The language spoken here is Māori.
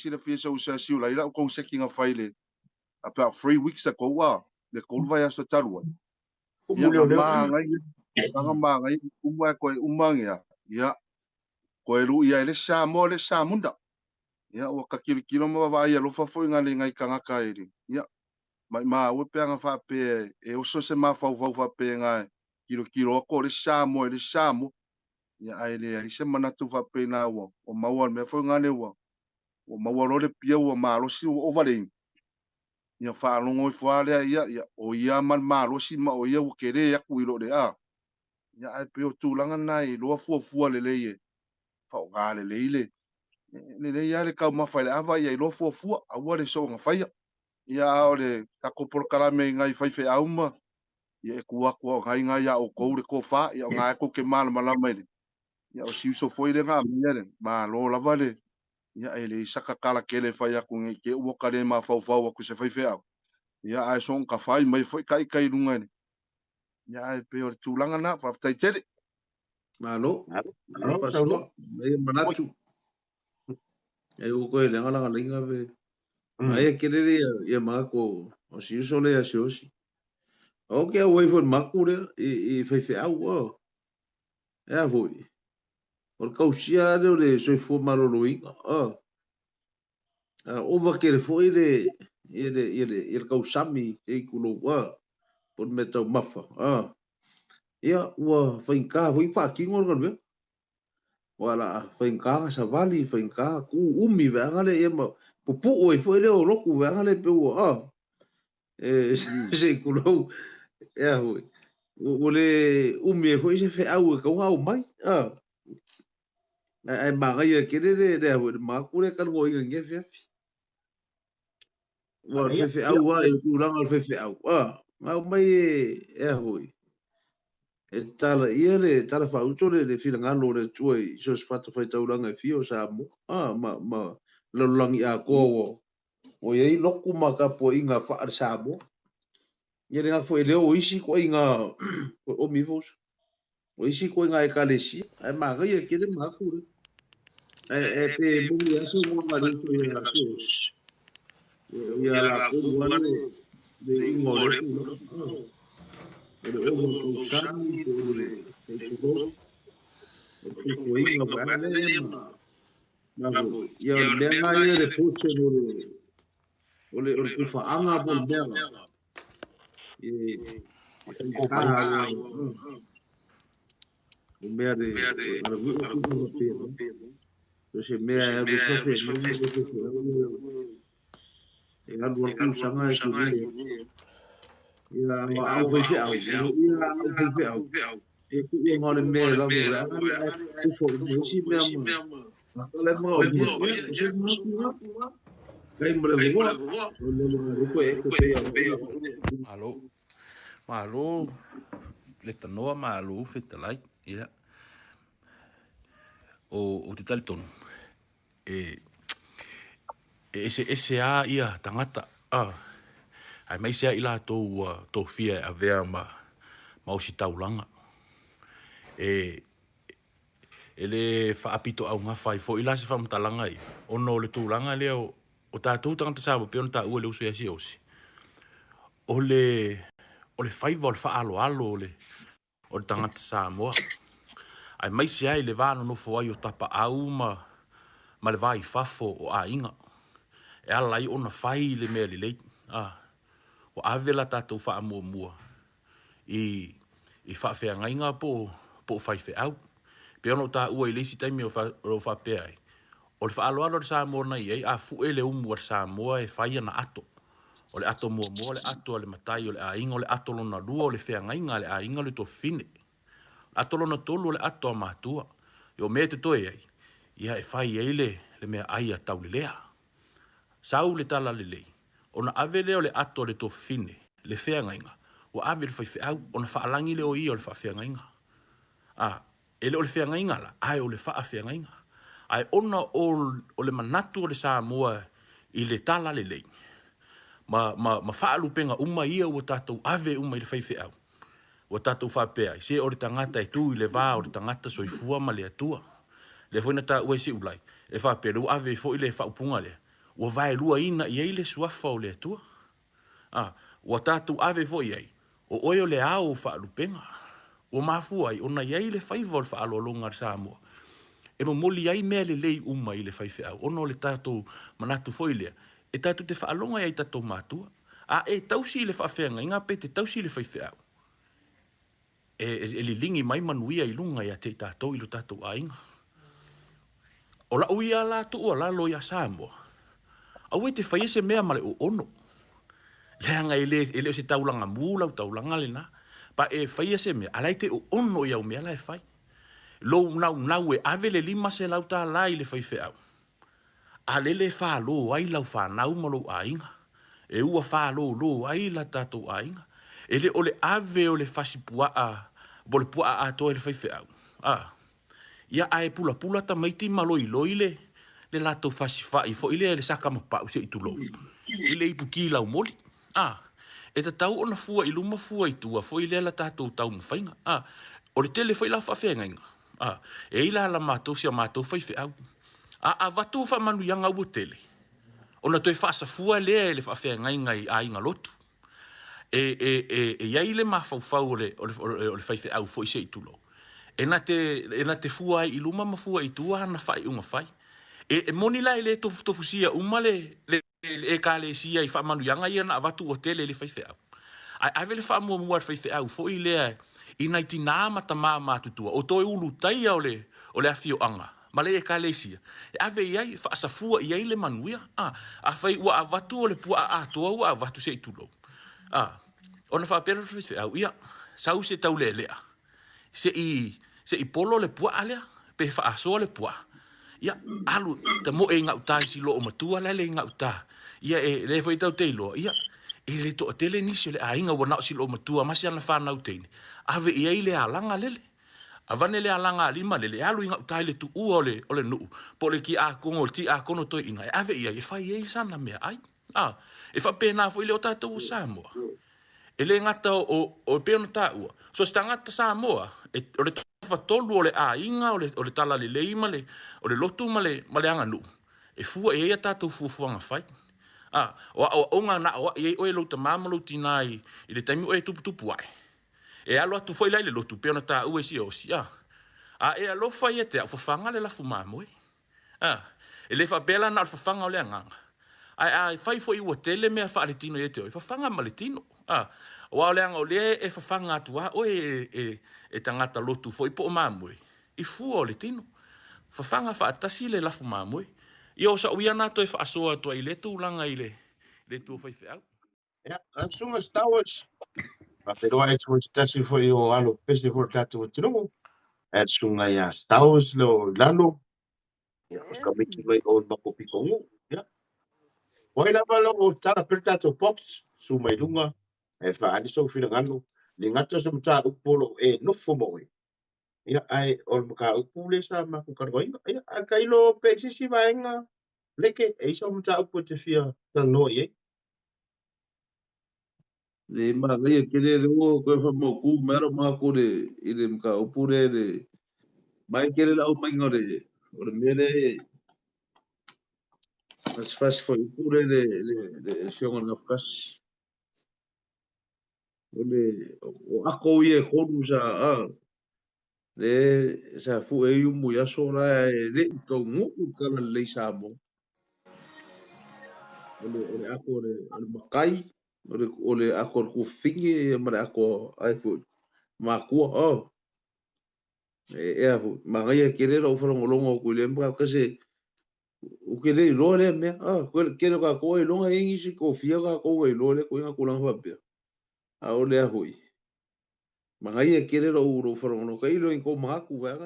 sila fia sa usa siu lai la o kong seki nga faile apa 3 weeks ago wa le ko vai asa tarua ia nga mangai nga mangai umwa ko umangia ia ko ru ia le sa mo le sa munda ia o ka kilo ma va ia lo fa foi nga le ngai kanga kairi ia mai ma o pe nga fa pe e o so se ma fa pe nga kilo ko le sa mo ia ai le se mana tu fa pe na o maua me foi nga le o maua lo le pia o ma lo si o vale ia fa longo fa le ia o ia man ma lo si ma o ia o kere ya ku ilo le a ia ai pe o tu langa nai lo fu le ye fa o ga le ia le ka ma fa le ava ia lo fu a wa le so nga fa ia o le ka ko por kala me ngai fa fe auma ia e ku ngai ngai ya o ko le ko fa ia ngai ko ke mal mala mai ia o si so foi le nga ma lo la vale ia ele saka kala kele fa ya ku ngai ke o ka le ma fa ku se fa fe au ia ai son ka fai mai foi kai lunga ni ia ai pe o tulanga na fa tai tele malo fa so me manatu e o ko le ngala linga ve ai ke le ia ma ko o si so le asiosi o ke o foi makure e fe au o e foi o kausia le so fo malo loinga o va ke le foi ele kausami e kulo wa por meta mafa ia ua fainka foi fakingo ngal wala fainka sa vali fainka ku umi vangale ia ma pupu o foi le o loku vangale pe o se kulo ia foi ole umi foi se fe au ka au mai ai maga ia ke le ho ma ku le kan go i nge fe wa fe au wa e tu langa fe au au mai e hoi e tala ia le tala fa uto le fila ngalo le tuai so sfata fa tau langa fio sa mo ma lo langi a ko o ye loku ma ka po inga fa sa mo ye nga fo ele o isi ko inga o mi vos o isi ko inga e kalesi ai ma ga ye ke le ma ku e pe bu ya so mo ma le so ya so ya la ko wale de ingo le pero o ko sami le e ko ko inga ba le ma ya le nga ye le puse ole ku fa anga bon bela o mea de ala wi o ku no pe so se mea de so fe e ga lu ku sanga e ku ia ma au fe au e ku e ngole me la mo la ku fo mo si mea ma le mo o ni kai mo le wo o ko e ko pe malo le tanoa malo fetalai ia o te talitonu ese a ia tangata ai mai sea ila tō fia a vea ma o si taulanga ele whaapito au ngā whai fo ila se whamtalanga i ono le tūlanga leo o tātou tangata sāwa pe ona tā ua le uso ia si osi o le whaiva o le whaalo o le tangata Samoa ai mai se ai le vāno no fo ai o tapa au ma le vai fafo o a inga e ala i ona whai le mea li lei o avela tātou wha mua i whawhea ngainga po whaiwhe au pe ono tā ua i leisi taimi o whapea ai o le whaaloalo le Samoa nei ei a fue le umu ar Samoa e whaia na ato o le ato mua le ato le matai o le a inga o le ato lona lua o le whea ngainga le a inga le to fine ato lona tolu o le ato a mātua i o mea te toe ai ia e whai ei le mea aia tau le lea sau le tala le lei ona ave leo le ato le to fine le whea ngainga o ave le whaiwhe au ona whaalangi leo i o le whawhea ngainga ele o le whea ngainga la ai o le whawhea ngainga ai ona o le manatu o le Samoa i le tala le lei ma whaalupenga uma ia o tātou ave uma i le whaiwhe au o tātou whapea i se o le tangata e tū i le vā o le tangata soifua ma le atua le whaina tā ua si ulai e whapea lu ave fo i le whaupunga le ua vae lua ina i ai le suafa o le atua. Ua tātou ave vo i ai. O oio le au wha alupenga. Ua mafua ai, ona i ai le whaiva o le wha alolonga Samoa. E mo moli ai mea le lei uma i le whaife au. Ono le tātou manatu foilea. E tātou te wha alonga i ai tātou mātua. E tausi le whaafenga, inga pe te tausi le whaife au. E li lingi mai manuia i lunga i a te tātou i lo tātou a inga. O la uia la tu o la lo ia Samoa. Au e te whaiese mea male o ono. Leanga ele o se taulanga mula o taulanga le na. Pa e whaiese mea, alai te o ono i au mea la e whai. Lo nau e ave le lima se lau tā lai le whaife au. A lele wha lo ai lau wha nau malo a inga. E ua wha lo ai la tātou a inga. Ele o le ave o le whasipua a, bo le pua a toa le whaife au. Ia ae pula ta maiti maloi loile le lato fasifa i fo ile le saka mapa se itulo ile ipuki lau moli e ta tau ona fua i luma fua i tua fo ile la tato tau mfainga o le tele foi la fa fenga e ila la mato sia mato fai fe au vatu fa manu yanga u tele ona toi fa sa fua le fa fenga ngai a inga lotu ia ile ma fau le fai fe au fo se itulo e na te fua i luma ma fua i tua na fai unga fai. E moni la ele tofu sia umale le kale sia i fa manu yanga ia na watu hotel le fai fea. Ai vele fa mo muar fai fea fo i le i naiti na mata ma tutua o toi ulu tai o le afio anga. Ma le kale sia. E ave ia fa sa fua ia le manuia. A fai ua watu o le pua a toa ua watu se itulo. Ona fa pera fai fea ia sau se tau le lea. Se i polo le pua alea, pe fa aso le pua. Ia, alu, ta mo e ngau tai si lo o matua le ngau ta. Ia, le foi tau teilo. Ia, le to tele nisi le a inga wana si lo o matua, masi ana whanau teine. Ave ia i le alanga lele. Avane le alanga lima lele, alu ngau tai le tu ua o le nuu. Po le ki a kongo, ti a kono toi ina. Ave ia, e fai e sana mea, ai. E fa pena fo i le o tātou Samoa. E le ngata o peona tā ua. So sta ngata Samoa, o le tafa tolu o le a inga, o le tala le leima le, o le lotu ma le anga nu. E fua e ea tātou fuafuanga fai. O ngā na o e oe louta māmalo tina i le taimi o e tupu ai. E alo atu foi lai le lotu, peona tā ua si o si. E alo fai e te au fafanga le lafu māmoe. E le fa bela na al fafanga o le anganga. Ai fai foi ua tele mea fa ale tino e te oi. Fafanga ma le tino. O au leanga o le e fafanga atua o e tangata lotu foi po o mamoi. I fua o le tino. Fafanga fa atasi le lafu mamoi. I o sa uia nato e fa asoa atua i le tūlanga i le tua fai feau. Ia, ansunga stawas. Ma peroa e tui tasi foi o alo pese for tatu o tino. E sunga ia stawas lo lano. Ia, oska miki mai o mako pikongu. Ia. Oi la malo o tala per tatu box. Su mai lunga. E fa ani so fina ngano. Ni ngata sa mta upolo e nofo moi. Ia ai o mka upule sa mako kargoinga. Ia, a kailo pesi si vaenga. Leke e isa mta upo te fia tano ye. Le ma le kele le o ko fa mo ku mero ma ko le ile mka upure le mai kele la o mai ngore o le mele as fast for upure le shonga na fkas o ako ye khonu sa le sa fu e mu ya so la le ko ngu ka le sa mo o le ako le makai o le ako ku fingi ma le ako ai fu ma ku e ma ga kele ro fo longo ku le mba ka se o ke le lo le me ko ke ka ko e longa e isi ko fia ka ko e lo le ko nga ku lang fa pe a o le a hui ma ga kele ro fo longo ka i lo ko ma ku va